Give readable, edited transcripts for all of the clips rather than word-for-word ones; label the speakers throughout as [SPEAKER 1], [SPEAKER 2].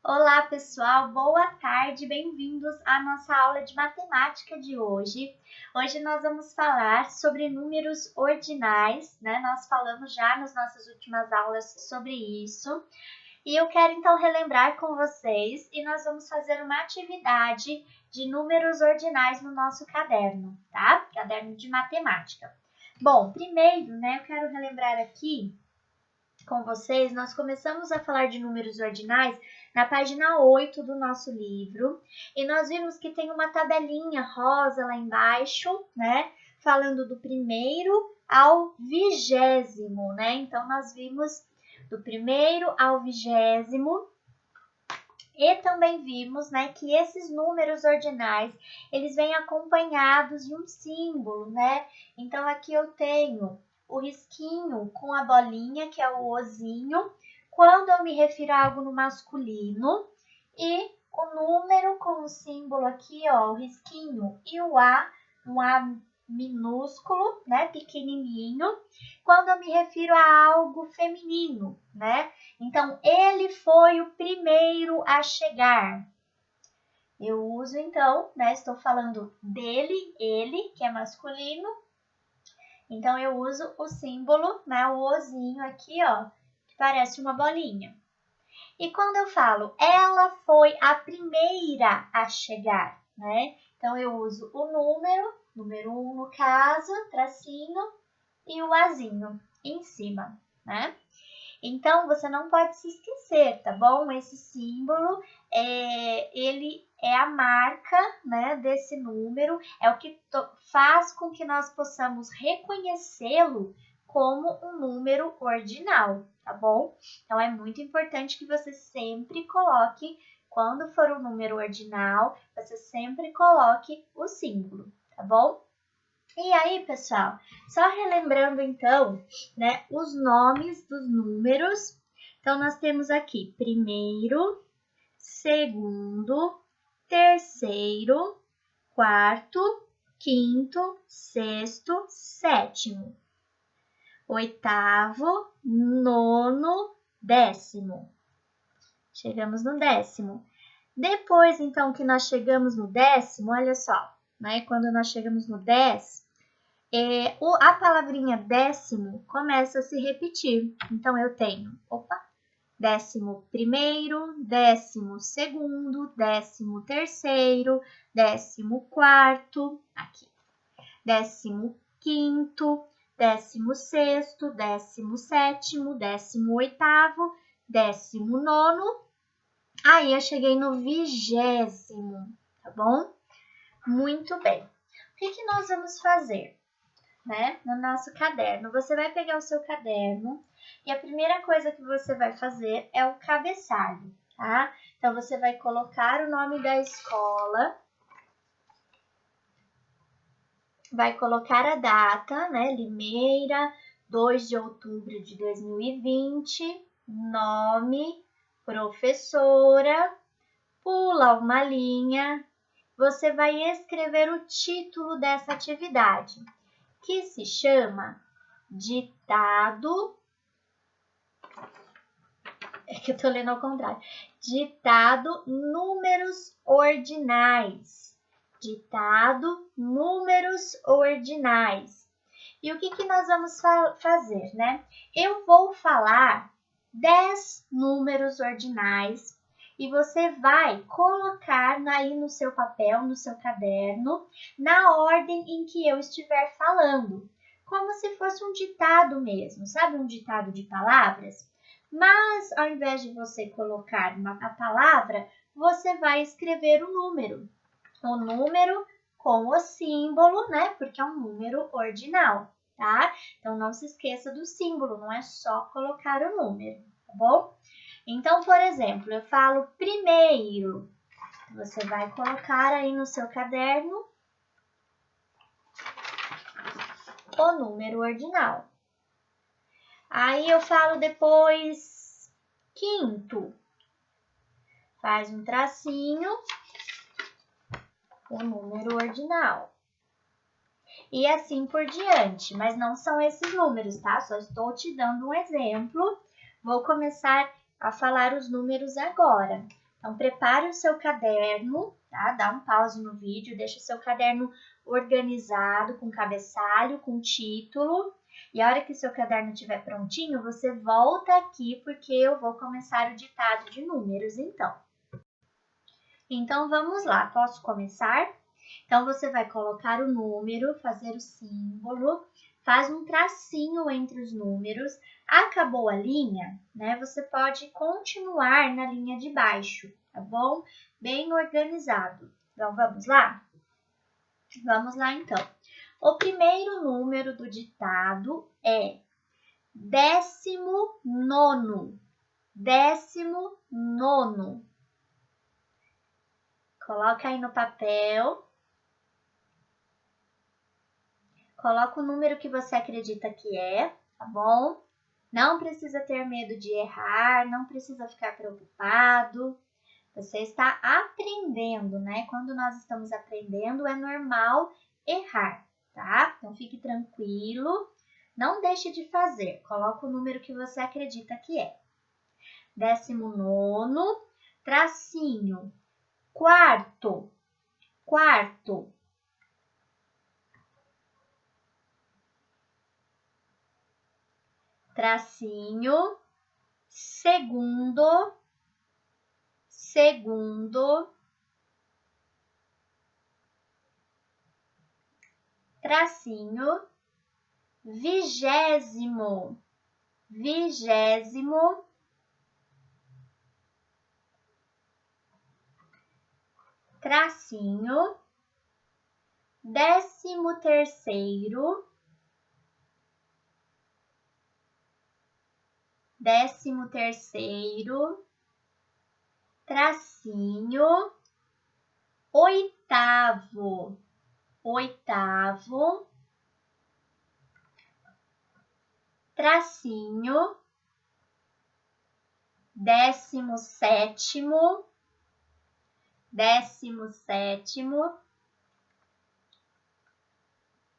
[SPEAKER 1] Olá, pessoal, boa tarde, bem-vindos à nossa aula de matemática de hoje. Hoje nós vamos falar sobre números ordinais, né? Nós falamos já nas nossas últimas aulas sobre isso. E eu quero então relembrar com vocês e nós vamos fazer uma atividade de números ordinais no nosso caderno, tá? Caderno de matemática. Bom, primeiro, né, eu quero relembrar aqui com vocês, nós começamos a falar de números ordinais na página 8 do nosso livro, e nós vimos que tem uma tabelinha rosa lá embaixo, né, falando do primeiro ao 20º, né, então nós vimos do primeiro ao 20º, e também vimos, né, que esses números ordinais, eles vêm acompanhados de um símbolo, né, então aqui eu tenho o risquinho com a bolinha, que é o ozinho, quando eu me refiro a algo no masculino, e o número com o símbolo aqui, ó, o risquinho, e o A, um A minúsculo, né, pequenininho, quando eu me refiro a algo feminino, né? Então, ele foi o primeiro a chegar. Eu uso, então, né, estou falando dele, ele, que é masculino, então, eu uso o símbolo, né, o ozinho aqui, ó, que parece uma bolinha. E quando eu falo, ela foi a primeira a chegar, né? Então, eu uso o número 1 no caso, tracinho, e o azinho em cima, né? Então, você não pode se esquecer, tá bom? Esse símbolo, ele é a marca, né, desse número, é o que faz com que nós possamos reconhecê-lo como um número ordinal, tá bom? Então, é muito importante que você sempre coloque, quando for um número ordinal, você sempre coloque o símbolo, tá bom? E aí, pessoal, só relembrando então, né, os nomes dos números. Então, nós temos aqui primeiro, segundo, terceiro, quarto, quinto, sexto, sétimo, oitavo, nono, décimo. Chegamos no décimo. Depois, então, que nós chegamos no décimo, olha só, né, quando nós chegamos no 10, a palavrinha décimo começa a se repetir. Então, eu tenho, 11º, 12º, 13º, 14º, aqui, 15º, 16º, 17º, 18º, 19º, aí eu cheguei no 20º, tá bom? Muito bem. O que nós vamos fazer? Né? No nosso caderno, você vai pegar o seu caderno e a primeira coisa que você vai fazer é o cabeçalho, tá? Então, você vai colocar o nome da escola, vai colocar a data, né? Limeira, 2 de outubro de 2020, nome, professora, pula uma linha, você vai escrever o título dessa atividade, que se chama ditado, é que eu tô lendo ao contrário, ditado números ordinais, ditado números ordinais. E o que nós vamos fazer, né? Eu vou falar 10 números ordinais e você vai colocar aí no seu papel, no seu caderno, na ordem em que eu estiver falando, como se fosse um ditado mesmo, sabe? Um ditado de palavras. Mas, ao invés de você colocar a palavra, você vai escrever o número com o símbolo, né? Porque é um número ordinal, tá? Então, não se esqueça do símbolo, não é só colocar o número, tá bom? Então, por exemplo, eu falo primeiro. Você vai colocar aí no seu caderno o número ordinal. Aí eu falo depois quinto. Faz um tracinho, o número ordinal. E assim por diante, mas não são esses números, tá? Só estou te dando um exemplo. Vou começar a falar os números agora. Então, prepare o seu caderno, tá? Dá um pause no vídeo, deixa o seu caderno organizado, com cabeçalho, com título. E a hora que o seu caderno estiver prontinho, você volta aqui, porque eu vou começar o ditado de números, então. Então, vamos lá. Posso começar? Então, você vai colocar o número, fazer o símbolo, faz um tracinho entre os números. Acabou a linha, né? Você pode continuar na linha de baixo, tá bom? Bem organizado. Então, vamos lá? Vamos lá, então. O primeiro número do ditado é 19º. 19º. Coloca aí no papel. Coloca o número que você acredita que é, tá bom? Não precisa ter medo de errar, não precisa ficar preocupado. Você está aprendendo, né? Quando nós estamos aprendendo, é normal errar, tá? Então, fique tranquilo. Não deixe de fazer. Coloca o número que você acredita que é. 19º, tracinho, quarto, quarto. Tracinho, segundo, segundo, tracinho, vigésimo, vigésimo, tracinho, 13º, 13º, tracinho, oitavo, oitavo, tracinho, 17º, 17º,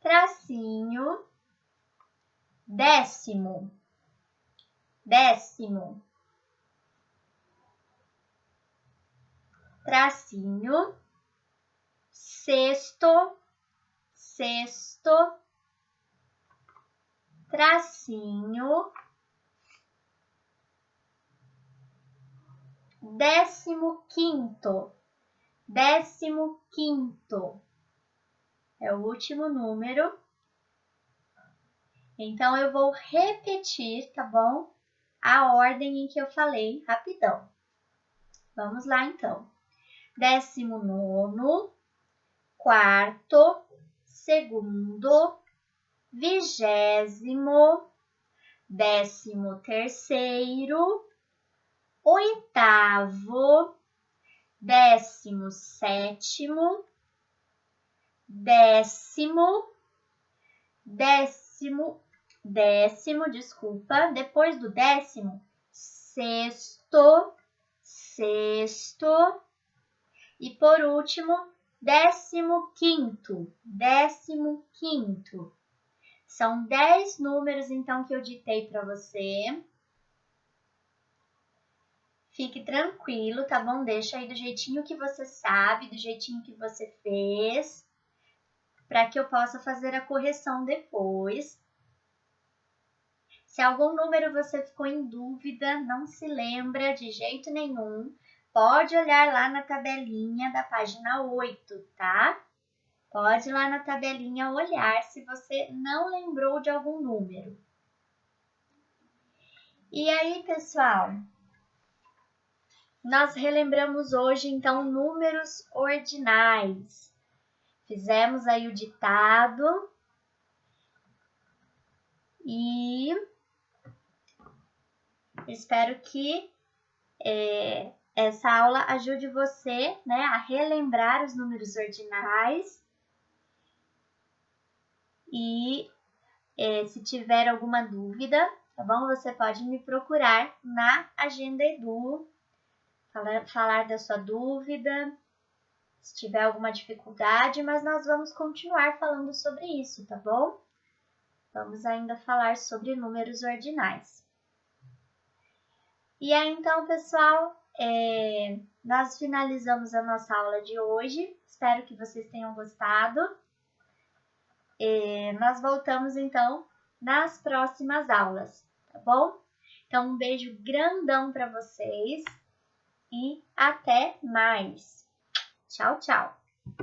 [SPEAKER 1] tracinho, décimo, décimo, tracinho, sexto, sexto, tracinho, 15º, 15º. É o último número. Então, eu vou repetir, tá bom? A ordem em que eu falei, rapidão. Vamos lá, então. 19º, quarto, segundo, 20º, 13º, oitavo, 17º, décimo, depois do décimo, sexto, sexto, e por último, 15º, 15º. São 10 números, então, que eu ditei para você. Fique tranquilo, tá bom? Deixa aí do jeitinho que você sabe, do jeitinho que você fez, para que eu possa fazer a correção depois. Se algum número você ficou em dúvida, não se lembra de jeito nenhum, pode olhar lá na tabelinha da página 8, tá? Pode ir lá na tabelinha olhar se você não lembrou de algum número. E aí, pessoal, nós relembramos hoje, então, números ordinais. Fizemos aí o ditado e espero que essa aula ajude você, né, a relembrar os números ordinais. E se tiver alguma dúvida, tá bom? Você pode me procurar na Agenda Edu, falar da sua dúvida, se tiver alguma dificuldade, mas nós vamos continuar falando sobre isso, tá bom? Vamos ainda falar sobre números ordinais. E aí, então, pessoal, Nós finalizamos a nossa aula de hoje. Espero que vocês tenham gostado. Nós voltamos, então, nas próximas aulas, tá bom? Então, um beijo grandão para vocês e até mais. Tchau, tchau!